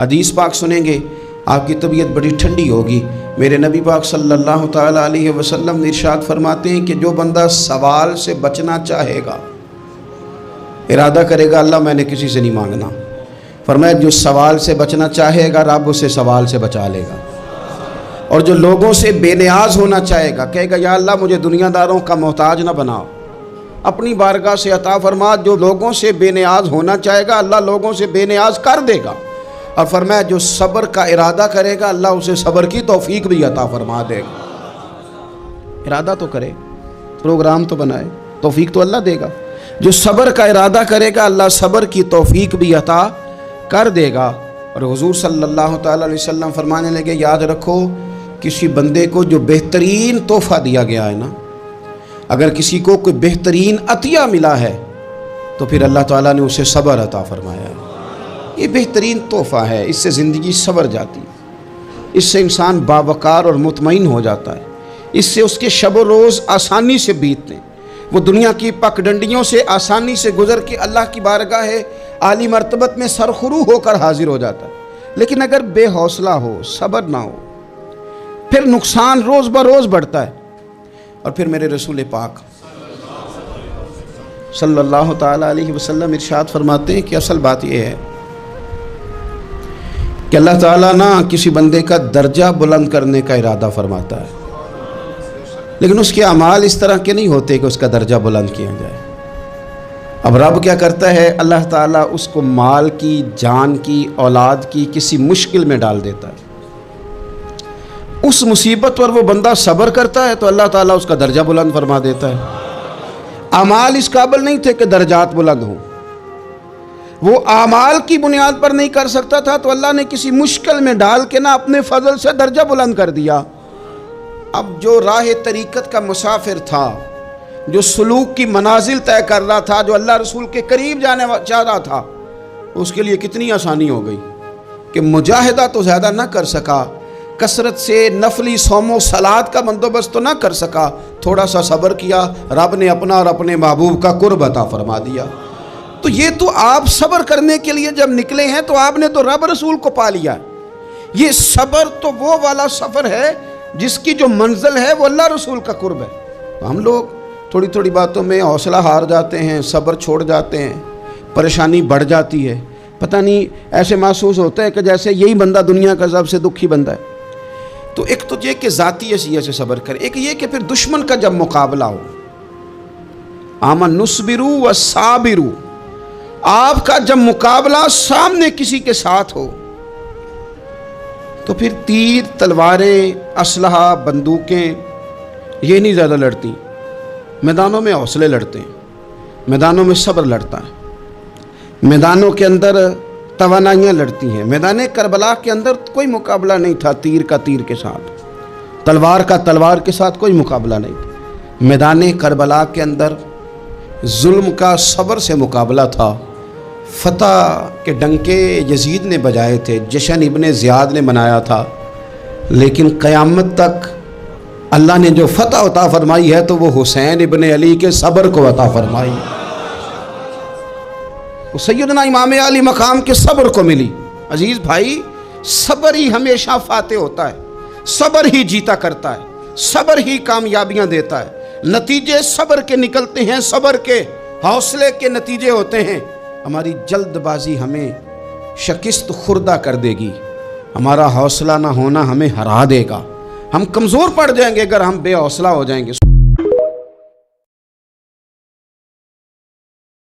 حدیث پاک سنیں گے آپ کی طبیعت بڑی ٹھنڈی ہوگی۔ میرے نبی پاک صلی اللہ تعالیٰ علیہ وسلم ارشاد فرماتے ہیں کہ جو بندہ سوال سے بچنا چاہے گا، ارادہ کرے گا اللہ میں نے کسی سے نہیں مانگنا، فرمایا جو سوال سے بچنا چاہے گا رب اسے سوال سے بچا لے گا، اور جو لوگوں سے بے نیاز ہونا چاہے گا کہے گا یا اللہ مجھے دنیا داروں کا محتاج نہ بناؤ، اپنی بارگاہ سے عطا فرما۔ جو لوگوں سے بے نیاز ہونا چاہے گا اللہ لوگوں سے بے نیاز کر دے گا، اور فرمایا جو صبر کا ارادہ کرے گا اللہ اسے صبر کی توفیق بھی عطا فرما دے گا۔ ارادہ تو کرے، پروگرام تو بنائے، توفیق تو اللہ دے گا۔ جو صبر کا ارادہ کرے گا اللہ صبر کی توفیق بھی عطا کر دے گا۔ اور حضور صلی اللہ تعالیٰ علیہ وسلم فرمانے لگے یاد رکھو کسی بندے کو جو بہترین تحفہ دیا گیا ہے نا، اگر کسی کو کوئی بہترین عطیہ ملا ہے تو پھر اللہ تعالیٰ نے اسے صبر عطا فرمایا ہے۔ یہ بہترین تحفہ ہے، اس سے زندگی سنور جاتی ہے، اس سے انسان باوقار اور مطمئن ہو جاتا ہے، اس سے اس کے شب و روز آسانی سے بیتتے ہیں، وہ دنیا کی پگڈنڈیوں سے آسانی سے گزر کے اللہ کی بارگاہ عالی مرتبت میں سرخرو ہو کر حاضر ہو جاتا ہے۔ لیکن اگر بے حوصلہ ہو، صبر نہ ہو، پھر نقصان روز بروز بڑھتا ہے۔ اور پھر میرے رسول پاک صلی اللہ تعالیٰ علیہ وسلم ارشاد فرماتے ہیں کہ اصل بات یہ ہے کہ اللہ تعالیٰ نہ کسی بندے کا درجہ بلند کرنے کا ارادہ فرماتا ہے، لیکن اس کے اعمال اس طرح کے نہیں ہوتے کہ اس کا درجہ بلند کیا جائے۔ اب رب کیا کرتا ہے، اللہ تعالیٰ اس کو مال کی، جان کی، اولاد کی کسی مشکل میں ڈال دیتا ہے، اس مصیبت پر وہ بندہ صبر کرتا ہے تو اللہ تعالیٰ اس کا درجہ بلند فرما دیتا ہے۔ اعمال اس قابل نہیں تھے کہ درجات بلند ہوں، وہ اعمال کی بنیاد پر نہیں کر سکتا تھا تو اللہ نے کسی مشکل میں ڈال کے نا اپنے فضل سے درجہ بلند کر دیا۔ اب جو راہ طریقت کا مسافر تھا، جو سلوک کی منازل طے کر رہا تھا، جو اللہ رسول کے قریب جانے چاہ رہا تھا، اس کے لیے کتنی آسانی ہو گئی کہ مجاہدہ تو زیادہ نہ کر سکا، کثرت سے نفلی صوم و صلات کا بندوبست تو نہ کر سکا، تھوڑا سا صبر کیا، رب نے اپنا اور اپنے محبوب کا قرب عطا فرما دیا۔ تو یہ تو آپ صبر کرنے کے لیے جب نکلے ہیں تو آپ نے تو رب رسول کو پا لیا ہے۔ یہ صبر تو وہ والا سفر ہے جس کی جو منزل ہے وہ اللہ رسول کا قرب ہے۔ تو ہم لوگ تھوڑی تھوڑی باتوں میں حوصلہ ہار جاتے ہیں، صبر چھوڑ جاتے ہیں، پریشانی بڑھ جاتی ہے، پتہ نہیں ایسے محسوس ہوتا ہے کہ جیسے یہی بندہ دنیا کا سب سے دکھی بندہ ہے۔ تو ایک تو یہ کہ ذاتی حیثیت سے صبر کرے، ایک یہ کہ پھر دشمن کا جب مقابلہ ہو، آمن نصبرو و صابرو، آپ کا جب مقابلہ سامنے کسی کے ساتھ ہو تو پھر تیر، تلواریں، اسلحہ، بندوقیں یہ نہیں زیادہ لڑتی، میدانوں میں حوصلے لڑتے ہیں، میدانوں میں صبر لڑتا ہے، میدانوں کے اندر توانائیاں لڑتی ہیں۔ میدان کربلا کے اندر کوئی مقابلہ نہیں تھا تیر کا تیر کے ساتھ، تلوار کا تلوار کے ساتھ کوئی مقابلہ نہیں تھا۔ میدان کربلا کے اندر ظلم کا صبر سے مقابلہ تھا۔ فتح کے ڈنکے یزید نے بجائے تھے، جشن ابن زیاد نے منایا تھا، لیکن قیامت تک اللہ نے جو فتح عطا فرمائی ہے تو وہ حسین ابن علی کے صبر کو عطا فرمائی، وہ سیدنا امام علی مقام کے صبر کو ملی۔ عزیز بھائی، صبر ہی ہمیشہ فاتح ہوتا ہے، صبر ہی جیتا کرتا ہے، صبر ہی کامیابیاں دیتا ہے، نتیجے صبر کے نکلتے ہیں، صبر کے، حوصلے کے نتیجے ہوتے ہیں۔ ہماری جلد بازی ہمیں شکست خوردہ کر دے گی، ہمارا حوصلہ نہ ہونا ہمیں ہرا دے گا، ہم کمزور پڑ جائیں گے اگر ہم بے حوصلہ ہو جائیں گے۔